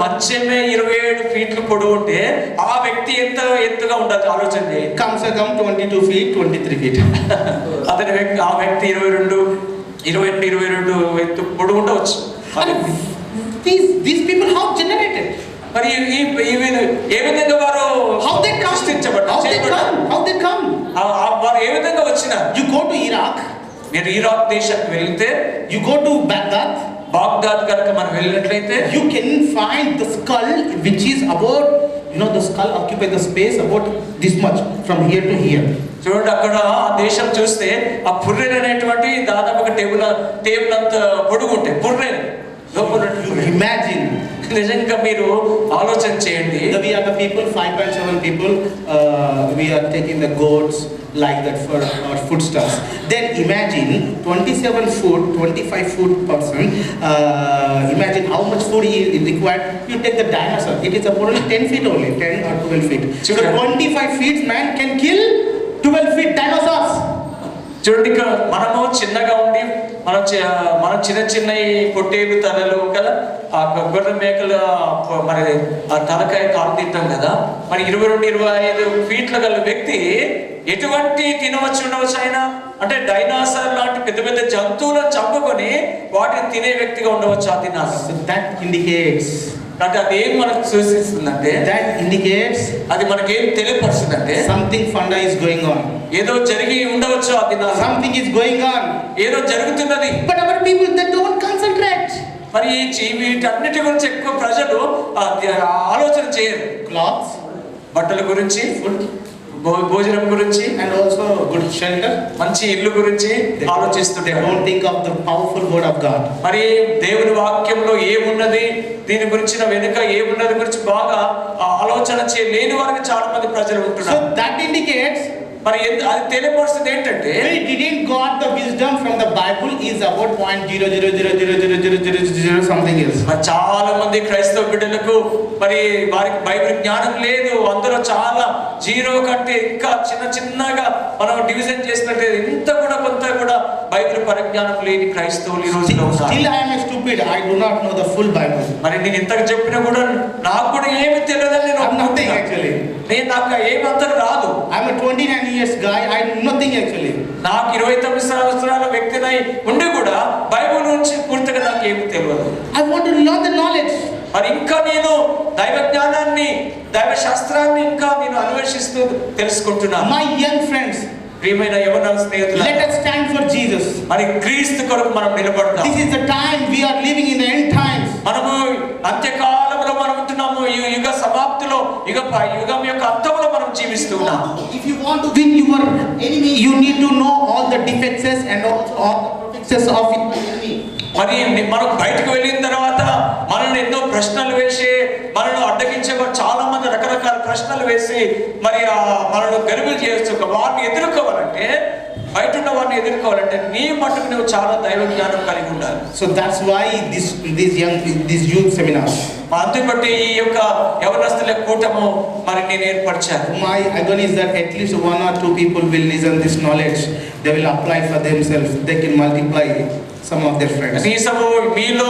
మంచమే 27 ఫీట్లు పొడవు ఉంటే ఆ వ్యక్తి ఎంత ఎత్తుగా ఉండాలి ఆలోచన చేయండి. Comes a come 22 feet, 23 feet. అతని వ్యక్తి ఆ వ్యక్తి 22 ఎత్తు పొడవు ఉండవచ్చు. These people how generated? మరి ఏ విధంగా వారు How they come? వారు ఏ విధంగా వచ్చినారు? You go to Iraq. మీరు ఇరాక్ దేశానికి వెళ్తే, You go to Baghdad. Baghdad కనుక మనం వెళ్ళినట్లయితే You can find the skull which is about, the skull occupy the space about this much from here to here. చూడండి, అక్కడ ఆ దేశం చూస్తే ఆ పుర్రెలు అనేటువంటి దాదాపు ఒక టేబుల్ అంత పొడుగు ఉంటాయి. పుర్రెలు Imagine. నిజంగా మీరు ఆలోచన చేయండి. We are the people, 5.7 people. We are taking the goats like that for our foodstuffs. Then imagine 27 foot, 25 foot person. Imagine how much food is required. You take the dinosaur. It is about only 10 feet only, 10 or 12 feet. So 25 feet man can kill 12 feet dinosaurs. చూడండి, ఇక్కడ మనము చిన్నగా ఉండి మనం చిన్న పొట్టేలు తలలు కదా, ఆ గొర్రె మేకల మరి ఆ తలకాయ కాలు తింటాం కదా. మరి 22-25 ఫీట్ల గల వ్యక్తి ఎటువంటి ఉండవచ్చు ఆయన అంటే డైనాసర్ లాంటి పెద్ద పెద్ద జంతువులను చంపుకొని వాటిని తినే వ్యక్తిగా ఉండవచ్చు ఆ దినాసర్. That indicates, అంటే అది ఏం మనకు సూచిస్తుందంటే, that indicates అది మనకేం తెలియపరుస్తుందంటే something funda is going on. ఏదో జరిగి ఉండవచ్చు ఆ దినాలు. Something is going on. ఏదో జరుగుతున్నది. But our people, they don't concentrate. మరి వీటన్నిటి గురించి ఎక్కువ ప్రజలు ఆలోచన చేయరు. Clothes, బట్టల గురించి, భోజనం గురించి, and also good shelter, మంచి ఇల్లు గురించి ఆలోచిస్తుంటే don't think of the powerful word of God. మరి దేవుని వాక్యంలో ఏమున్నది, దీని గురించి వెనుక ఏమున్నది గురించి బాగా ఆలోచన చేయలేని వారికి చాలా మంది ప్రజలు ఉంటున్నారు. So that indicates, మరి అది తెలియపరుస్తుంది ఏంటంటే, we didn't got the wisdom from the Bible is about 0.00000000 something else. మరి చాలా మంది క్రైస్తవ బిడ్డలకు మరి వారికి బైబిల్ జ్ఞానం లేదు. అందులో చాలా జీరో కంటే ఇంకా చిన్నగా మనం డివిజన్ చేసినట్టే ఇంత కూడా కొంత కూడా బైబిల్ పరిజ్ఞానం లేని క్రైస్తవులు ఈ రోజులో ఉన్నారు. Still I am a stupid. I do not know the full Bible. మరి నేను ఇంతకు చెప్పినా కూడా నాకు కూడా ఏమి తెలియదని నేను nothing actually. నాకు ఏమంతా రాదు. I am a 29 years guy. I know nothing actually. నాకు 29 సంవత్సరాల వ్యక్తినై ఉండి కూడా బైబిల్ నుంచి పూర్తిగా నాకు ఏమి తెలియదు. I want to learn the knowledge. మరి ఇంకా నేను దైవ జ్ఞానాన్ని, దైవ శాస్త్రాన్ని ఇంకా నేను అన్వేషిస్తూ తెలుసుకుంటున్నాను. My young friends, ప్రియమైన యవ్వన స్నేహితులు, let us stand for Jesus. మరి క్రీస్తు కొరకు మనం నిలబడతాం. This is the time we are living in the end times. మనము అంత్యకాలంలో మనం ఉంటున్నాము. యుగ సమాప్తిలో, యుగం యొక్క అంతంలో మనం జీవిస్తున్నాం. If you want to win your enemy, you need to know all the defects and all the defects of your enemy. మరి మనం బయటకు వెళ్ళిన తర్వాత మనల్ని ఎన్నో ప్రశ్నలు వేసి మనల్ని అడ్డగించే చాలా మంది రకరకాల ప్రశ్నలు వేసి మరి మనల్ని గర్భిలు చేయొచ్చు. వారిని ఎదుర్కోవాలంటే, బయట ఉన్న వారిని ఎదుర్కోవాలంటే నీ మట్టుకు నువ్వు చాలా దైవ జ్ఞానం కలిగి ఉండాలి. So that's why this youth seminar. అందుబట్టి ఈ యొక్క యవనస్తుల కూటము మరి నేను ఏర్పరిచాను. My agony is that at least 1 or 2 people will listen this knowledge. They will apply for themselves. They can multiply some of their friends. కనీసము మీలో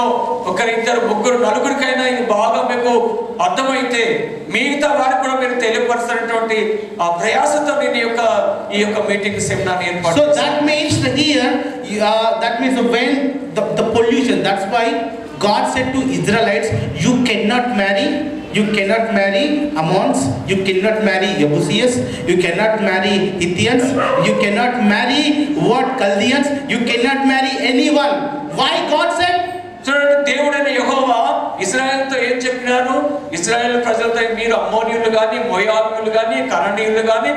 ఒకరిద్దరు ముగ్గురు నలుగురికైనా ఇది బాగా మీకు అర్థమైతే మిగతా వారికి కూడా మీరు తెలియపరుస్తున్నటువంటి ఆ ప్రయాసంతో నేను ఈ యొక్క మీటింగ్ సెమినార్ ఏర్పాటు. So that means here, that means when the pollution. That's why God said to Israelites, you cannot marry Ammons, you cannot marry Jebusites, you cannot marry Hittians, you cannot marry Chaldeans, you cannot marry anyone. Why God said? చూడండి, దేవుడైన యెహోవా ఇశ్రాయేలుతో ఏం చెప్పినారు? ఇశ్రాయేలు ప్రజలతో మీరు అమ్మోనీయులు కానీ, మోయాబీయులు కానీ, కనానీయులు కానీ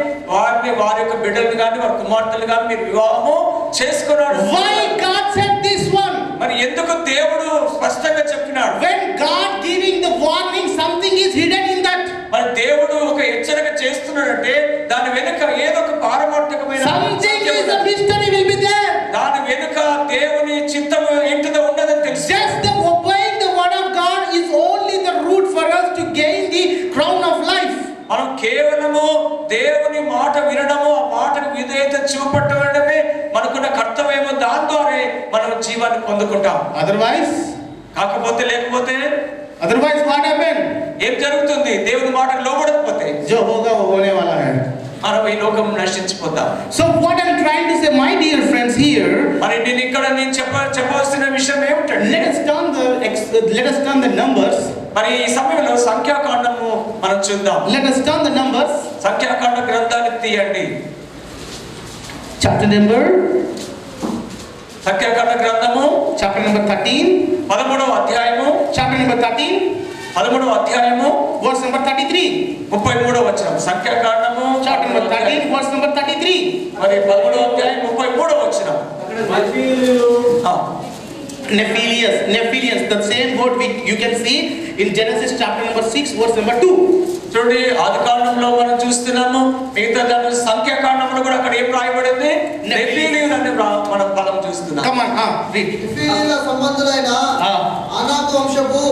వారి యొక్క బిడ్డలు కానీ, వారి కుమార్తెలు కానీ మీరు వివాహము చేసుకున్నాడు. Why God said this one? మరి ఎందుకు దేవుడు స్పష్టంగా చెప్పినాడు? When God giving the warning, something is hidden in that. మరి దేవుడు ఒక హెచ్చరిక చేస్తున్నాడంటే దాని వెనుక ఏదో ఒక పారమార్థకమైన something is a mystery will be there. దాని వెనుక దేవుని చిత్తం ఏంటిదో ఉన్నదని తెలుసు. Just the obeying the word of God is only the route for us to gain the crown of life. మనం కేవలము దేవుని మాట వినడము, ఆ మాటకు విధేయత చూపట్టడమే మనకున్న కర్తవ్యము. దాని ద్వారా మనం జీవాన్ని పొందుకుంటాం. Otherwise, లేకపోతే Otherwise, what happened? ఏం జరుగుతుంది? దేవుని మాటకు లోబడకపోతే जो होगा वो होने वाला है. మనం ఈ లోకం నశించిపోతాం. So what I'm trying to say, my dear friends, here, మరి నేను చెప్పవలసిన విషయం ఏమిటంటే, let us turn the numbers. మరి ఈ సమయంలో సంఖ్యాకాండము మనం చూద్దాం. Let us turn the numbers. సంఖ్యాకాండ గ్రంథాన్ని తీయండి. Chapter number. సంఖ్యాకాండ గ్రంథము Chapter number 13. 13వ అధ్యాయము. Chapter number 13. 13వ అధ్యాయము. Verse number 33. 33వ వచనం. సంఖ్యాకాండము Chapter number 13. Verse number 33. మరి 13వ అధ్యాయం 33వ వచనం. Nephilius, the same word you can see in Genesis chapter number 6, verse number 2. చూడండి, ఆదికాండంలో మనం చూస్తున్నాము, మిగతా దాని సంఖ్యాకాండంలో కూడా అక్కడ ఏం రాయబడింది? నెఫీలీయులు అనే మనం పదం చూస్తున్నాం. Come on, read. నెఫీలీయుల సంబంధులైన అనాకు వంశపు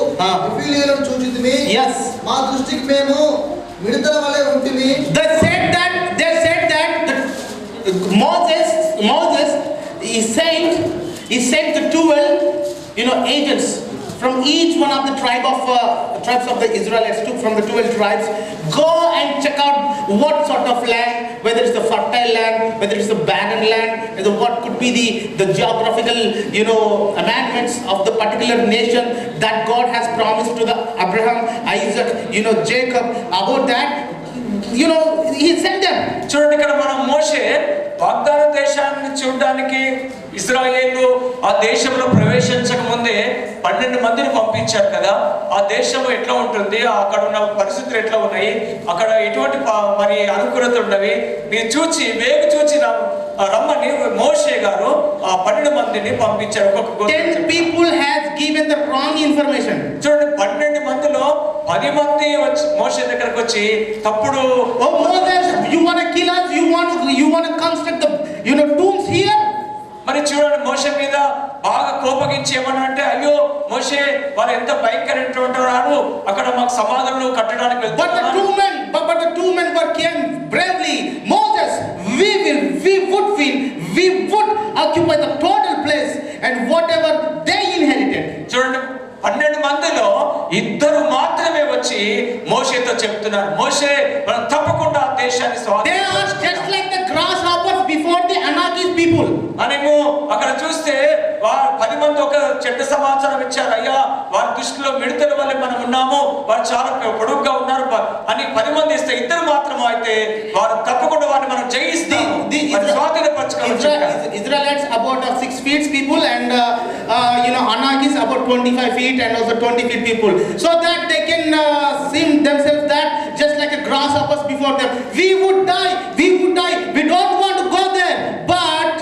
నెఫీలీయులను చూచితిమి. Yes. మా దృష్టికి మేము మిడతల వలె ఉంటిమి. They said that Moses he sent the 12 agents from each one of the tribes of the Israelites, from the 12 tribes, go and check out what sort of land, whether it's the fertile land, whether it's the barren land, whether what could be the geographical amendments of the particular nation that God has promised to the Abraham, Isaac, Jacob. About that, he sent them. చూడండి, ఇక్కడ మనం మోషే వాగ్దాన దేశాన్ని చూడడానికి ఇశ్రాయేలు ఆ దేశంలో ప్రవేశించక ముందే 12 మందిని పంపించారు కదా. ఆ దేశం ఎట్లా ఉంటుంది, అక్కడ ఉన్న పరిస్థితులు ఎట్లా ఉన్నాయి, అక్కడ ఎటువంటి మరి అనుకూలత ఉన్నవి మీరు వేగు చూచి రమ్మని మోషే గారు ఆ 12 మందిని పంపించారు. 10 people has given the wrong information. చూడండి, 12 మందిలో 10 మంది వచ్చి మోషే దగ్గరకు వచ్చి తప్పుడు, oh Moses, you want to kill us, you want to construct the tombs here. మరి చూడండి, మోషే మీద బాగా కోపగించి ఏమన్నా అంటే, అయ్యో మోషే వాళ్ళు ఎంత భయంకరమైనటువంటి వారు, అక్కడ మాకు సమాధులను కట్టడానికి వెళ్తారు. But the two men came bravely. Moses, we would occupy the total place and whatever they inherited. చూడండి, 12 మందిలో 2 మాత్రమే వచ్చి మోషేతో చెప్తున్నారు, మోషే మనం తప్పకుండా ఆ దేశాన్ని They are just like the grasshoppers before the Anakis people. మనము అక్కడ చూస్తే 10 మంది ఒక చెడ్డ సమాచారం ఇచ్చారు, అయ్యా వారి దృష్టిలో మిడతల వల్ల మనం ఉన్నాము, వారు చాలా పొడుగ్గా ఉన్నారు అని 10 మంది ఇస్తే 2 మాత్రం అయితే వారు తప్పకుండా వారిని మనం జయిస్తాము, స్వాధీనపరచుకోవాలి. Israelites about 6 feet people and Anakis about 25 feet and also 20 feet people, so that they can seem themselves that just like a grasshoppers before them. We would die, we don't want to go there, but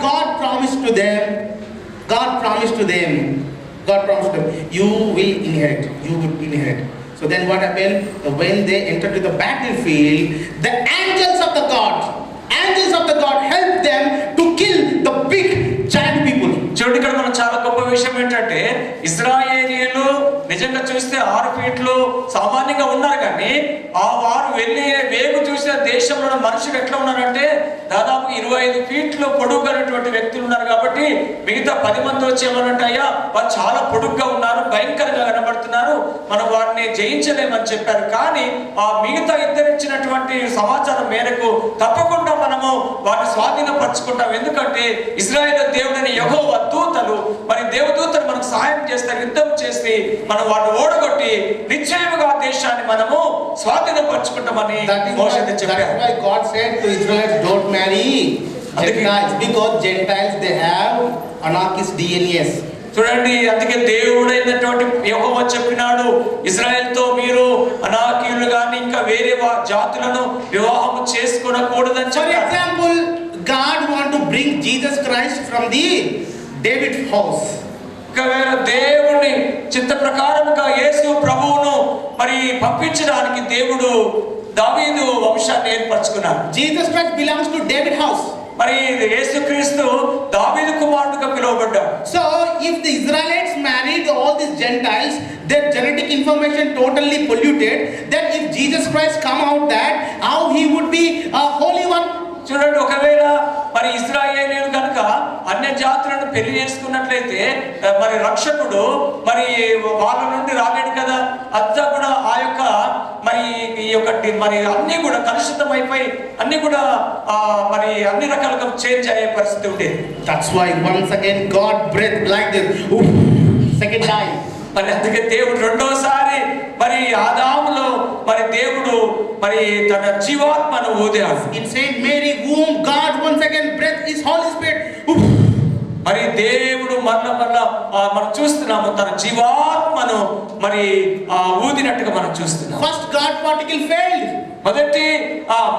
God promised to them, you will inherit. So then what happened? When they entered to the battlefield, the angels of the God helped them to kill the big giant people. చూడండి, ఇక్కడ మనం చాలా గొప్ప విషయం ఏంటంటే, ఇశ్రాయేలీయులు నిజంగా చూస్తే 6 ఫీట్లు సామాన్యంగా ఉన్నారు, కానీ వారు వెళ్ళి వేగు చూసిన దేశంలో మనుషులు ఎట్లా ఉన్నారంటే దాదాపు 25 ఫీట్లు పొడుగున్నటువంటి వ్యక్తులు ఉన్నారు. కాబట్టి మిగతా 10 మంది వచ్చి ఏమనంటే, అయ్యా వారు చాలా పొడుగ్గా ఉన్నారు, భయంకరంగా కనబడుతున్నారు, మనం వారిని జయించలేమని చెప్పారు. కానీ ఆ మిగతా 2 ఇచ్చినటువంటి సమాచారం మేరకు తప్పకుండా మనము వారిని స్వాధీనపరచుకుంటాం. ఎందుకంటే ఇశ్రాయేలు దేవుడైన యెహోవా దూతలు, మరి దేవదూతలు మనకు సహాయం చేస్తారు, యుద్ధం చేసి మనం వారిని ఓడగొట్టి నిశ్చయముగా దేశాన్ని మనము స్వాధీనపరచుకుంటామని మోషేతో చెప్పారు. That's why God said to Israelites, don't marry Gentiles, because Gentiles they have Anakis DNAs. చూడండి, అందుకే దేవుడైనటువంటి యెహోవా చెప్పినాడు, ఇశ్రాయేలుతో మీరు అనాకీయులు గాని ఇంకా వేరే జాతులను వివాహం చేసుకోకూడదని For చెప్పారు. example, God want to bring Jesus Christ from the David house. ఒకవేళ దేవుని చిత్త ప్రకారముగా యేసు ప్రభువును మరి పంపించడానికి దేవుడు దావీదు వంశాన్ని ఏర్పరచుకున్నాడు. Jesus Christ belongs to David house. మరి యేసుక్రీస్తు దావీదు కుమారుడుగా పిలువబడ్డాడు. So if the Israelites married all these Gentiles, their genetic information totally polluted, then if Jesus Christ come out that how he would be a holy one, చూడండి, ఒకవేళ మరి ఇశ్రాయేలీయులు కనుక అన్య జాతులను పెళ్లి చేసుకున్నట్లయితే మరి రక్షకుడు మరి వాళ్ళ నుండి రాలేడు కదా. అంతా కూడా ఆ యొక్క మరి ఈ యొక్క మరి అన్ని కూడా కలుషితం అయిపోయి అన్ని కూడా మరి అన్ని రకాలుగా చేంజ్ అయ్యే పరిస్థితి ఉండేది. That's why once again God breathed like this. Oof, second time. మరి అందుకే దేవుడు రెండోసారి మరి ఆదాములో మరి దేవుడు మరి తన జీవాత్మను ఊదాడు. In Saint Mary womb, God once again breathed His Holy Spirit. Oof. మరి దేవుడు మరల మనం చూస్తున్నాము తన జీవాత్మను మరి ఊదినట్టుగా మనం చూస్తున్నాం. First God particle failed.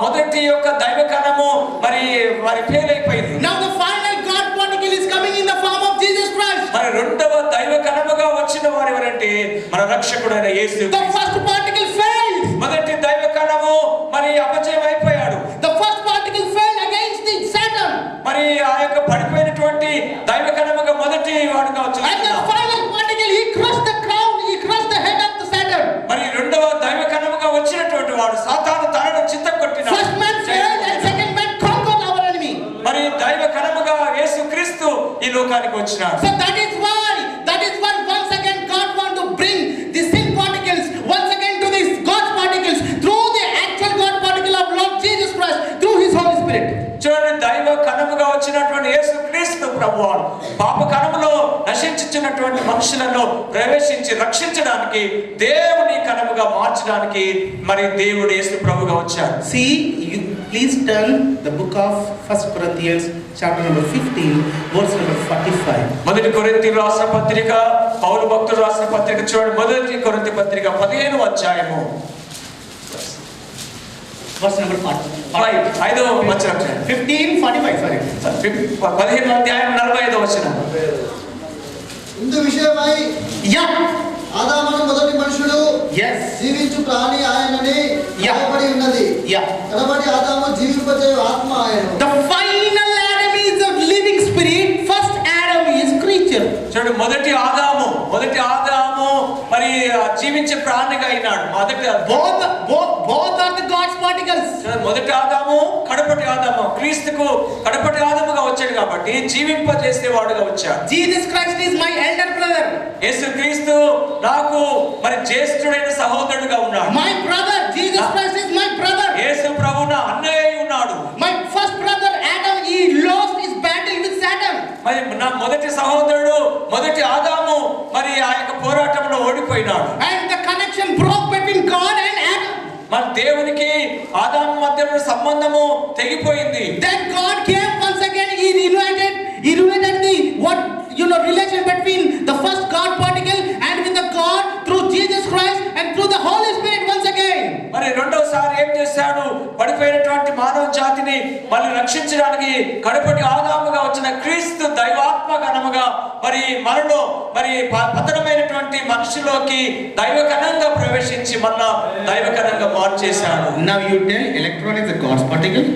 మొదటి యొక్క దైవ కణము మరి ఫెయిల్ అయిపోయింది. Now the final God particle is coming in the form of Jesus Christ. మరి రెండవ దైవ కణముగా వచ్చిన వారు ఎవరంటే మన రక్షకుడైన యేసు. The first particle failed. మొదటి దైవ కణము మరి అపజయం అయిపోయాడు. The first particle failed against the Satan. మరి ఆ యొక్క పడిపోయినటువంటి దైవ కణముగా మొదటి వాడుగా And the final particle, he crushed the crown, he crushed the head of the Satan. మరి రెండవ దైవ కణముగా వచ్చినటువంటి వాడు సాతాను తనను చిత్తకొట్టిన. First man failed and second man conquered our enemy. మరి దైవ కణముగా యేసుక్రీస్తు ఈ లోకానికి వచ్చినాడు. So that is why once again God want to bring the sin particles once again to these God's particles through the actual God particle of Lord Jesus Christ through His Holy Spirit. చూడండి, దైవ కణముగా వచ్చినటువంటి యేసుక్రీస్తు ప్రభువారు పాప కణములో నశించుచున్నటువంటి మనుషులను ప్రవేశించి రక్షించడానికి దేవుని కణముగా మార్చడానికి మరి దేవుడు యేసు ప్రభుగా వచ్చాడు. See, you please turn the book of 1 Corinthians chapter number 15 verse number 45. మొదటి కొరింథీ రాసిన పత్రిక, పౌలు భక్తుడు రాసిన పత్రిక చూడండి. మొదటి కొరింథీ పత్రిక 15వ అధ్యాయము Verse number 45. 5వ వచనం. 15:45, sorry. 15వ అధ్యాయం 45వ వచనం. ఇందు విషయమై Yeah. ఆదామను మొదటి మనుషుడు Yes. జీవించు ప్రాణి ఆయనని Yeah. రాయబడి ఉన్నది. Yeah. కనబడి ఆదాము జీవింపజేయు ఆత్మ ఆయన. The final Adam is a living spirit. First Adam is creature. చూడు, మొదటి ఆదాము మరి జీవించే ప్రాణిగా అయినాడు. Both are the God's particles. మొదటి ఆదాము కడపటి ఆదాము క్రీస్తుకు కడపటి ఆదాముగా వచ్చాడు కాబట్టి జీవింపజేసేవాడుగా వచ్చాడు. Jesus Christ is my elder brother. యేసు క్రీస్తు నాకు మరి జ్యేష్ఠుడైన సహోదరుడుగా ఉన్నాడు. My brother Jesus Christ is my brother. యేసు ప్రభు నా అన్నయ్య ఉన్నాడు. My first brother Adam, he lost his battle with Satan. మరి నా మొదటి సహోదరుడు మొదటి ఆదాము మరి ఆ యొక్క పోరాటంలో ఓడిపోయినాడు. And the connection broke between God and Adam. మన దేవునికి ఆదాము మధ్య సంబంధము తెగిపోయింది. Then God came once again. He reunited the relation between the first God particle and with the God through Jesus Christ and through the Holy Spirit once again. మరి రెండోసారి ఏం చేశాడు? పడిపోయినటువంటి మానవ జాతిని మళ్ళీ రక్షించడానికి కడపటి ఆదాముగా వచ్చిన క్రీస్తు దైవాత్మ కణముగా మరి మనలో మరి పతనమైనటువంటి మనుషులోకి దైవకణంగా ప్రవేశించి మళ్ళా దైవకణంగా మార్చేశాడు. Now you tell electron is a God's particle.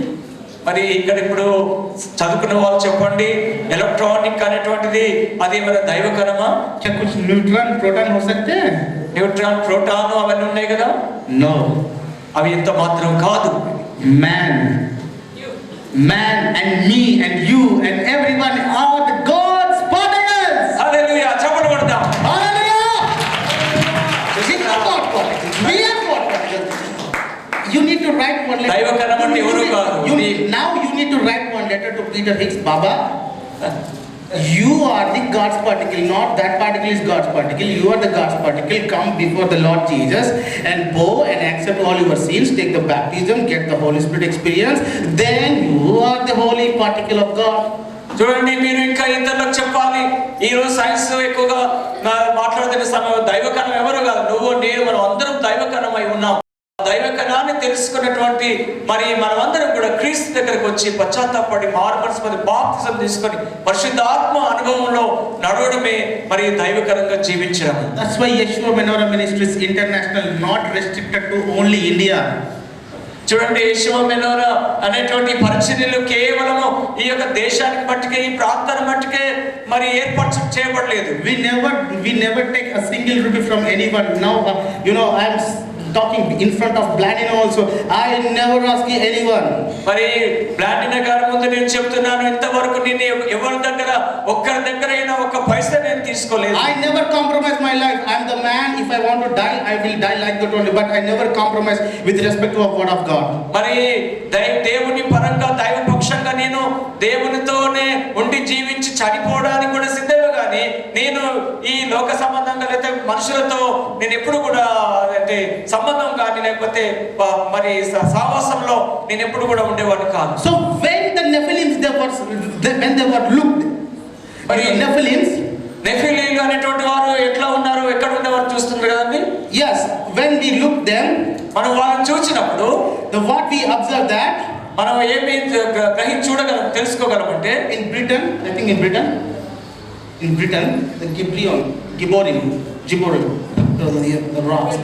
మరి ఇక్కడ ఇప్పుడు చదువుకున్న వాళ్ళు చెప్పండి, ఎలక్ట్రానిక్ అనేటువంటిది అది మన దైవకణమా? क्या कुछ न्यूट्रॉन प्रोटॉन हो सकते हैं? న్యూట్రాన్, ప్రోటాన్ అవన్నీ ఉన్నాయి కదా. No. అవి ఎంత మాత్రం కాదు. Man and me and you and everyone are the God's particles. హల్లెలూయా, చప్పట్లు కొడదాం. Hallelujah. We are God particles. We are God particles. You need to write one letter. దైవకణం అంటే ఎవరు కాదు. Now you need to write one letter to Peter Hicks. Baba, you are the God's particle, not that particle is God's particle. You are the God's particle. Come before the Lord Jesus and bow and accept all your sins. Take the baptism, get the Holy Spirit experience. Then you are the holy particle of God. చూడండి, మీరు ఇంకా ఇతరులకు చెప్పాలి. ఈ రోజు science ఎక్కువగా మాట్లాడుతున్న సమయం దైవకణం ఎవరు కాదు, నువ్వు నేను మనం అందరం దైవకణం అయి ఉన్నాం. దైవకణాన్ని తెలుసుకున్నటువంటి మరి మనమందరం కూడా క్రీస్తు దగ్గరకు వచ్చి పశ్చాత్తాపడి మారుమనసు పొంది బాప్తిజం తీసుకొని పరిశుద్ధాత్మ అనుభవంలో నడవడమే మరి దైవకరంగా జీవించడం. That's why Yeshua Menorah Ministries International not restricted to only India. చూడండి, యెషూవా మెనోరా అనేటువంటి పరిచర్యలు కేవలము ఈ యొక్క దేశానికి మట్టుకే, ఈ ప్రాంతానికి మట్టుకే మరి ఏర్పాటు చేయబడలేదు. We never take a single rupee from anyone. Now I am talking in front of Blandina also. I never ask anyone. మరి బ్లాండినా గారి ముందు నేను చెప్తున్నాను, ఇంతవరకు నేను ఎవరి దగ్గర ఒక్కరి దగ్గర అయినా ఒక్క పైసా నేను తీసుకోలేదు. I never compromise my life. I am the man. If I want to die, I will die like that only. But I never compromise with respect to the word of God. మరి దేవుని పరంగా దైవపక్షంగా నేను దేవునితోనే ఉండి జీవించి చనిపోవడానికి కూడా సిద్ధమే, కానీ నేను ఈ లోక సంబంధంగా లేకపోతే మనుషులతో నేను ఎప్పుడు కూడా అంటే సంబంధం కానీ లేకపోతే మరి సావాసంలో నేను ఎప్పుడు కూడా ఉండేవాడిని కాదు. So when the Nephilims when they were looked, మరి Nephilims, నెఫిలీలు అనేటువంటి వారు ఎట్లా ఉన్నారు, ఎక్కడ ఉండేవారు చూస్తున్నారు కదండి. yes, when we look them, మనం వాళ్ళని చూసినప్పుడు what we observe that మనం ఏమి గ్రహించి చూడగలం, తెలుసుకోగలం అంటే in Britain, I think in Britain, the Gibborim, the rocks.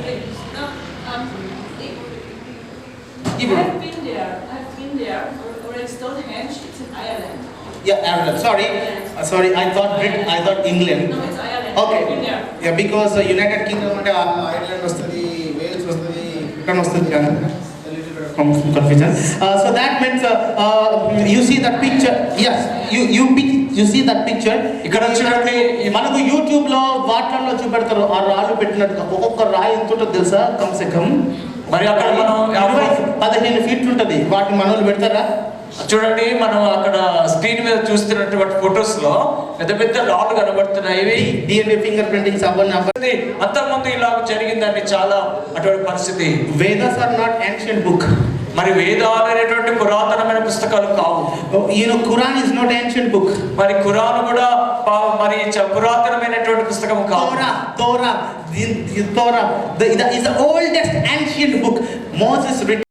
I've been there, or in Stonehenge, it's in Ireland. Yeah, Ireland. Sorry, I thought England. No, it's Ireland. Okay. I've been there. Yeah, because United Kingdom అంటే Ireland వస్తుంది, Wales వస్తుంది, ఇక్కడ వస్తుంది కదా. Confusion. So that means you see that picture. Yes, you see that picture. ఇక్కడ చూడండి, మనకు YouTube లో వాట్లలో చూపెడతారు ఆ రాళ్ళు పెట్టినట్టుగా. ఒక్కొక్క రాయి ఎంత ఉంటుందో తెలుసా? కమ్సెకం మరి అక్కడ మనం 15 ఫీట్లు ఉంటుంది. వాటిని మనోళ్ళు పెడతారా? చూడండి, మనం అక్కడ స్క్రీన్ మీద చూస్తున్నటువంటి ఫొటోస్ లో పెద్ద పెద్ద రాళ్ళు కనబడుతున్నాయి. ఇవి DNA ఫింగర్ ప్రింటింగ్స్ అవన్నీ అంతకుముందు ఇలా జరిగిందని చాలా అటువంటి పరిస్థితి. Vedas are not ancient book. మరి వేదాలు అనేటువంటి పురాతనమైన పుస్తకాలు కావు. Quran is not ancient book. మరి ఖురాన్ కూడా మరి పురాతనమైనటువంటి పుస్తకం కావు. Torah is the oldest ancient book. Moses written